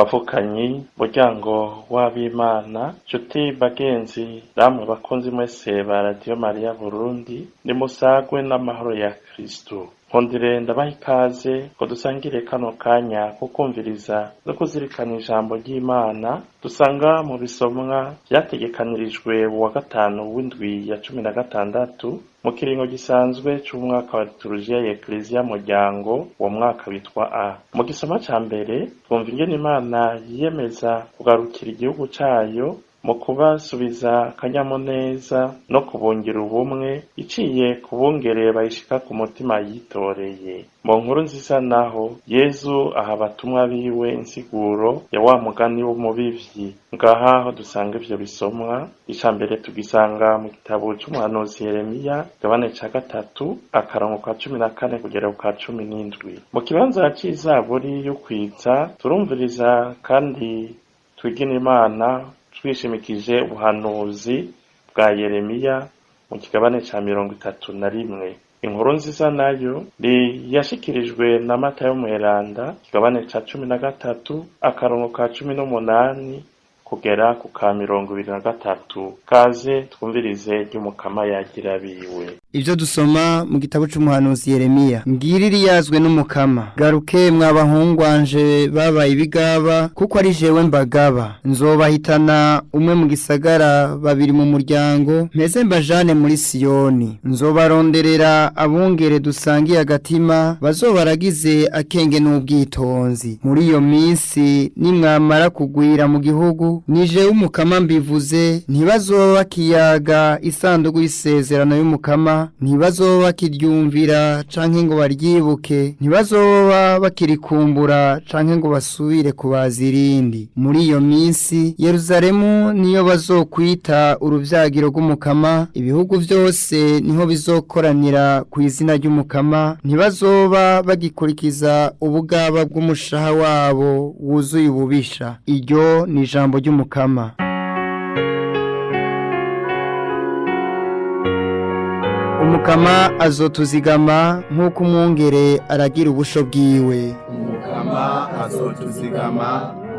bavukanyi muryango w'abimana nshuti bagenzi namwe bakunzi mwese ba Radio Maria Burundi nimusagwe n'amahoro ya Kristo. Nkundire ndabaha ikaze ko dusangire kano kanya ko kumviriza no kuzirikana ijambo ry'Imana dusanga mu bisomwa vyategekanirijwe wa gatanu w'indwi ya 16 mu kiringo gisanzwe c'umwaka wa liturujia ya Ecclesia muryango wo mwaka witwa A. Mu gisoma ca mbere twumva ingene Imana yiyemeza kugarukira igihugu cayo mu kubasubiza akanyamuneza no kubungira ubumwe iciye kubungere bayishika ku mutima yitoreye. Mu nkuru nziza naho Yezu aha abatumwa biwe insiguro ya wa mugani w'umubivyi. Ngaha ho dusanga ivyo bisomwa, ica mbere tugisanga mu gitabo c'umuhanuzi Yeremiya gabane ca 3 akarongo ka 14 kugera ku 17. Mu kibanza c'izaburi yo kwiza turumviriza kandi twigina Imana twishimikije ubuhanuzi bwa Yeremiya mu kigabane ca 31. Inkuru nziza nayo yashikirijwe na Matayo Mweranda kigabane ca 13 akarongo ka 18 kugera ku ka 23. Kaze twumvirize ry'umukama yagira biwe. Ivyo dusoma mu gitabo c'umuhanuzi Yeremiya. Ngiriri yazwe n'umukama. Garuke mwabahungwanje babaye ibigaba kuko ari jewe mbagaba. Nzobahitana umwe mu gisagara babiri mu muryango mpeze mbajane muri Siyoni. Nzobaronderera abungere dusangiye agatima bazobaragize akenge n'ubwitonzi. Muri iyo minsi nimwamara kugwira mu gihugu nije umukama mbivuze ntibazoba bakiyaga isanduku y'isezerano y'umukama ntibazoba bakiryumvira canke ngo baryibuke ntibazoba bakirikumbura canke ngo basubire kubaza irindi. Muri iyo minsi Yerusalemu niyo bazokwita uruvyagiro rw'umukama, ibihugu vyose niho bizokoranira ku izina ry'umukama, ntibazoba bagikurikiza ubugaba bw'umushaha wabo wuzuye ububisha. Iryo ni ijambo ry'umukama. Umukama azotuzigama nk'uko umwungere aragira ubusho bwiwe. Umukama azotuzigama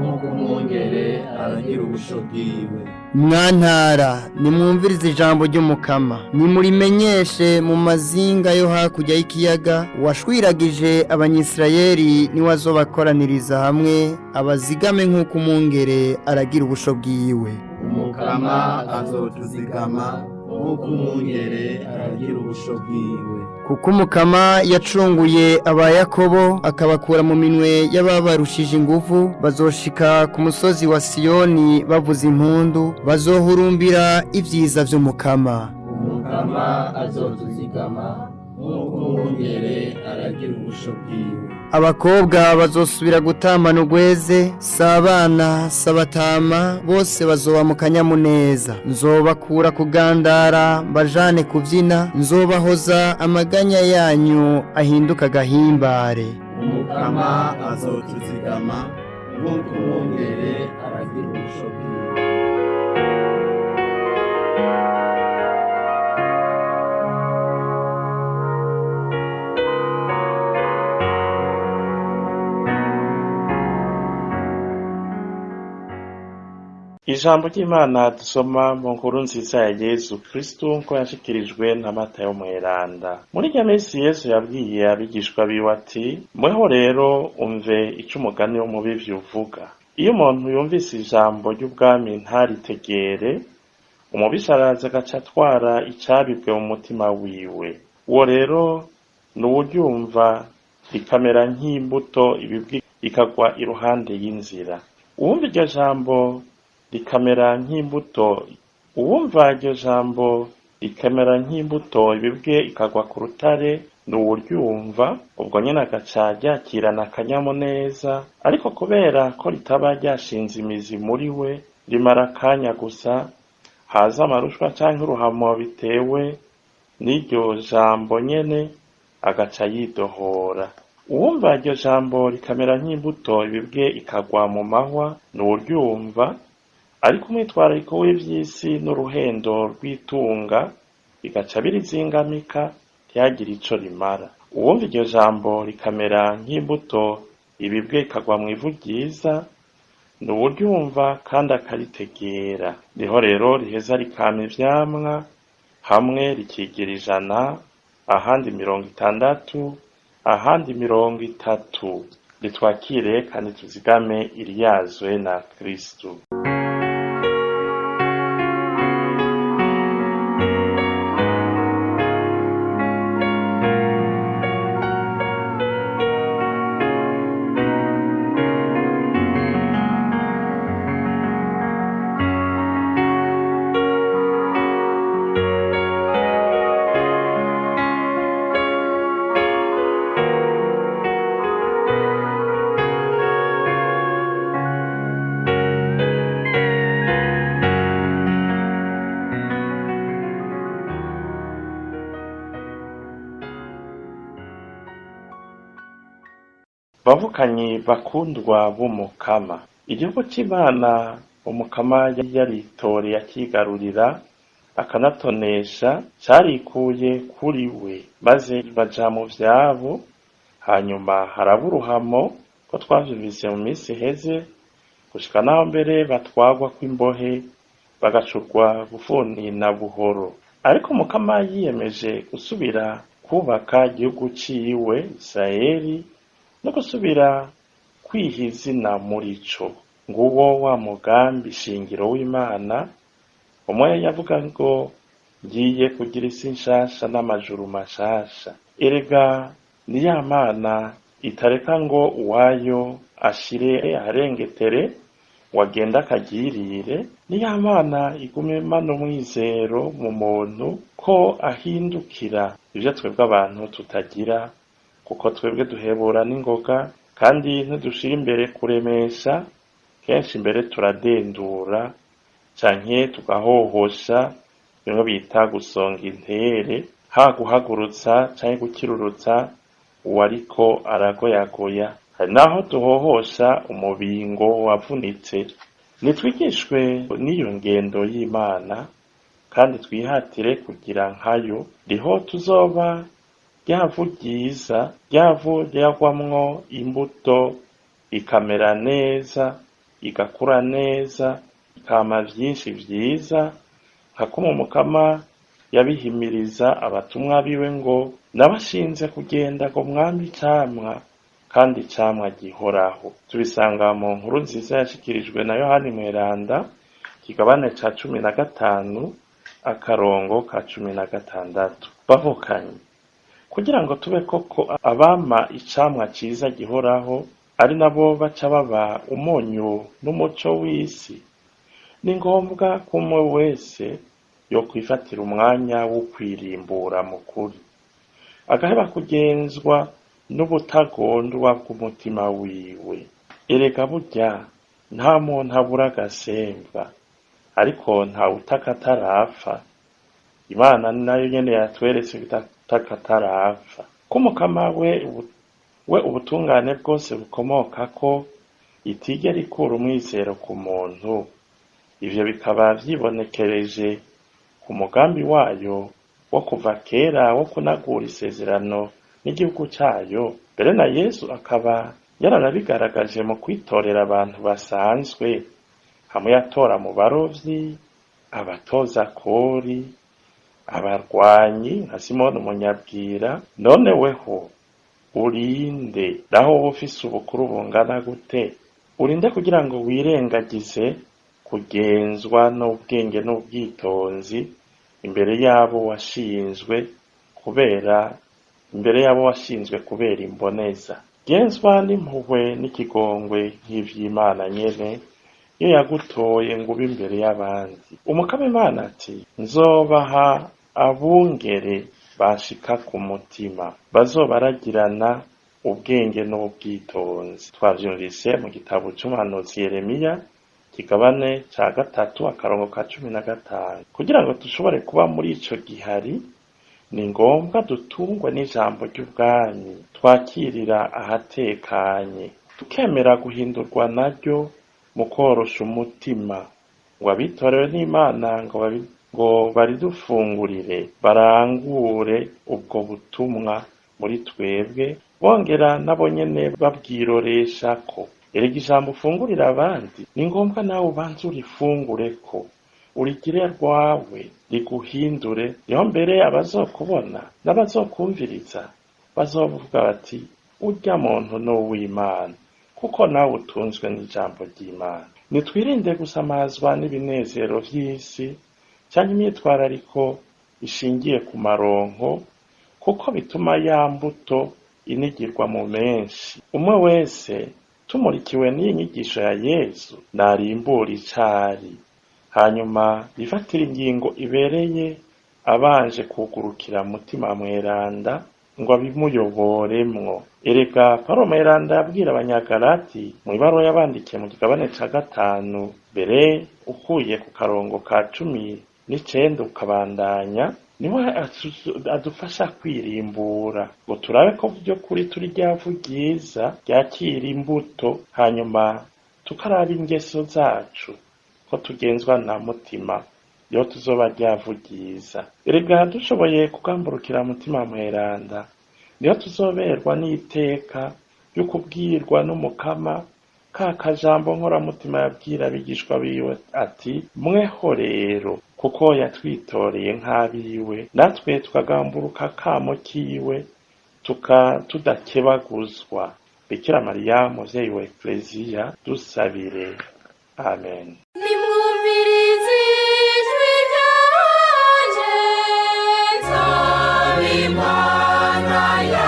nk'uko umwungere aragira ubusho bwiwe. Mwantara nimwumvirize ijambo ry'umukama, nimurimenyeshe mu mazinga yo hakurya y'ikiyaga. Washwiragije abanyisirayeli niwe azobakoraniriza hamwe, abazigame nk'uko umwungere aragira ubusho bwiwe. Umukama azotuzigama nk'uko umwungere aragira ubusho bwiwe. Kuko umukama yacunguye aba Yakobo akabakura mu minwe y'ababarushije ingufu, bazoshika ku musozi wa Siyoni bavuza impundu, bazohurumbira ivyiza vy'umukama. Umukama azotuzigama nk'uko umwungere aragira ubusho bwiwe. Abakobwa bazosubira gutambana urweze, sabana sabatama bose bazoba mu kanyamuneza. Nzobakura kugandara mbajane kuvyina, nzobahoza amaganya yanyu ahinduka agahimbare. Umukama azotuzigama nk'uko umwungere aragira ubusho bwiwe. Ijambo ry'Imana dusoma mu nkuru nziza ya Yezu Kristo ko yashikirijwe na Matayo Mweranda. Muri ya minsi Yesu yabwiye abigishwa biwe ati, mweho rero umve ico umugani w'umubivyi uvuga. Iyo umuntu yumvise ijambo ry'ubwami ntaritegere, umubisha araza agaca atwara icabibwe mu mutima wiwe. Uwo rero nuwuryumva rikamera nk'imbuto ibibwi ikagwa iruhande y'inzira. Uwumva iryo jambo rikamera nk'imbuto ibibwe ikagwa ku rutare, n'uwuryumva ubwo nyene agaca ryakirana akanyamuneza, ariko kubera ko ritaba ryashinze imizi muri we, rimara akanya gusa, haza amarushwa canke uruhamo bitewe n'iryo jambo nyene, agaca yidohora. Uwumva iryo jambo rikamera nk'imbuto ibibwe ikagwa mu mahwa, n'uwuryumva ariko umwitwarariko w'ivy'isi n'uruhendo rw'itunga bigaca birizingamika ntihagire ico rimara. Uwumva iryo jambo rikamera nk'imbuto ibibwe ikagwa mw'ivu ryiza, ni uwuryumva kandi akaritegera. Niho rero riheza rikama ivyamwa, hamwe rikigira 100, ahandi 60, ahandi 30. Ritwakire kandi tuzigame iryazwe na Kristo. Bavukanyi bakundwa b'Umukama, igihugu c'Imana Umukama yaritoreye akigarurira akanatonesha carikuye kuri we, maze baja mu vyabo. Hanyuma haraba uruhamo ko twavyumvise mu minsi iheze, gushika naho mbere batwagwa kw'imbohe bagacurwa bufuni na buhoro. Ariko Umukama yiyemeje gusubira kubaka igihugu ciwe Israeli no gusubira kwiha izina muri co. Nguwo wa mugambi shingiro w'Imana, umwe yavuga ngo ngiye kugira isi nshasha n'amajuru mashasha. Erega ni ya Mana itareka ngo uwayo ashire aharengetere wagenda akagirire. Ni ya Mana igumana umwizero mu muntu ko ahindukira ivyo twebwe abantu tutagira, kuko twebwe duhebura n'ingoga kandi ntidushira imbere kuremesha. Kenshi imbere turadendura canke tugahohosha, bimwe bita gusonga intere, ha guhagurutsa canke gukirurutsa uwariko aragoyagoya. Hari naho duhohosha umubingo wavunitse. Nitwigishwe n'iyo ngendo y'Imana kandi twihatire kugira nkayo, riho tuzoba ryavu ryiza, ryavu ryagwamwo imbuto ikamera neza, igakura neza, ikama vyinshi vyiza, nk'uko Umukama yabihimiriza abatumwa biwe ngo nabashinze kugenda ngo mwambe icamwa, kandi icamwa gihoraho. Tubisanga mu nkuru nziza yashikirijwe na Yohani Mweranda, kigabane ca 15 akarongo ka 16. Bavukanye, kugira ngo tube koko abama icamwa ciza gihoraho, ari nabo baca baba umunyu n'umuco w'isi, ni ngombwa ko umwe wese yo kwifatira umwanya wo kwirimbura mu kuri, agaheba kugenzwa n'ubutagondwa bw'umutima wiwe. Erega burya nta muntu abura agasembwa, ariko nta utaka atarapfa. Imana nayo nyene yatweretse utaka atarapfa. Ko Umukama we ubutungane bwose bukomoka ko itigera ikura umwizero ku muntu. Ivyo bikaba vyibonekereje ku mugambi wayo wo kuva kera wo kunagura isezerano n'igihugu cayo. Mbere na Yesu akaba yaranabigaragaje mu kwitorera abantu basanzwe, hamwe yatora mu barovyi, abatoza kori, abarwanyi nka Simoni umunyabwira. None weho urinde, naho ufise ubukuru bungana gute, urinde kugira ngo wirengagize kugenzwa n'ubwenge n'ubwitonzi imbere yabo washinzwe kubera imboneza. Genzwa n'impuhwe n'ikigongwe nk'ivy'Imana nyene iyo yagutoye ngo ube imbere y'abandi. Umukama Imana ati nzobaha abungere bashika ku mutima, bazobaragirana ubwenge n'ubwitonzi. Twavyumvise mu gitabo c'umuhanuzi Yeremiya, kigabane ca 3 akarongo ka 15. Kugira ngo dushobore kuba muri ico gihari, ni ngombwa dutungwe n'ijambo ry'ubwami, twakirira ahatekanye, tukemera guhindurwa naryo mu korosha umutima, ngo abitorewe n'Imana ngo baridufungurire, barangure ubwo butumwa muri twebwe, bongera nabo nyene babwiroresha ko. erega ijambo ufungurira abandi ni ngombwa nawe ubanze urifungureko urigire rwawe riguhindure, niho mbere abazokubona n'abazokumviriza bazovuga bati urya muntu n'uw'Imana, kuko nawe utunzwe n'ijambo ry'Imana. Nitwirinde gusamazwa n'ibinezero vy'isi canke imyitwarariko ishingiye ku maronko, kuko bituma ya mbuto inigirwa mu menshi. Umwe wese tumurikiwe n'iyi nyigisho ya Yesu narimbura icari, hanyuma rifatira ingingo ibereye abanje kugurukira mutima mweranda ngo abimuyoboremwo. Erega Pawulo mweranda yabwira abanyagalati mu ibaruwa yabandikiye mu kigabane ca 5 mbere ukuye ku karongo ka 19 ukabandanya, niwe adufasha kwirimbura ngo turabe ko vyo kuri turi ryavu ryiza ryakira imbuto, hanyuma tukaraba ingeso zacu ko tugenzwa na mutima yo tuzoba ryavu ryiza. Erega dushoboye kugamburukira mutima mweranda niyo tuzoberwa n'iteka yo kubwirwa n'umukama ka kajambo nkoramutima yabwira abigishwa biwe ati mweho rero, kuko yatwitoreye nk'abiwe natwe tukagamburuka kamo kiwe tudakebaguzwa. Bikira Mariya muvyeyi wa Ekleziya dusabire. Amen. Nimwumvirize ijwi ryanje, nzaba Imana yawe.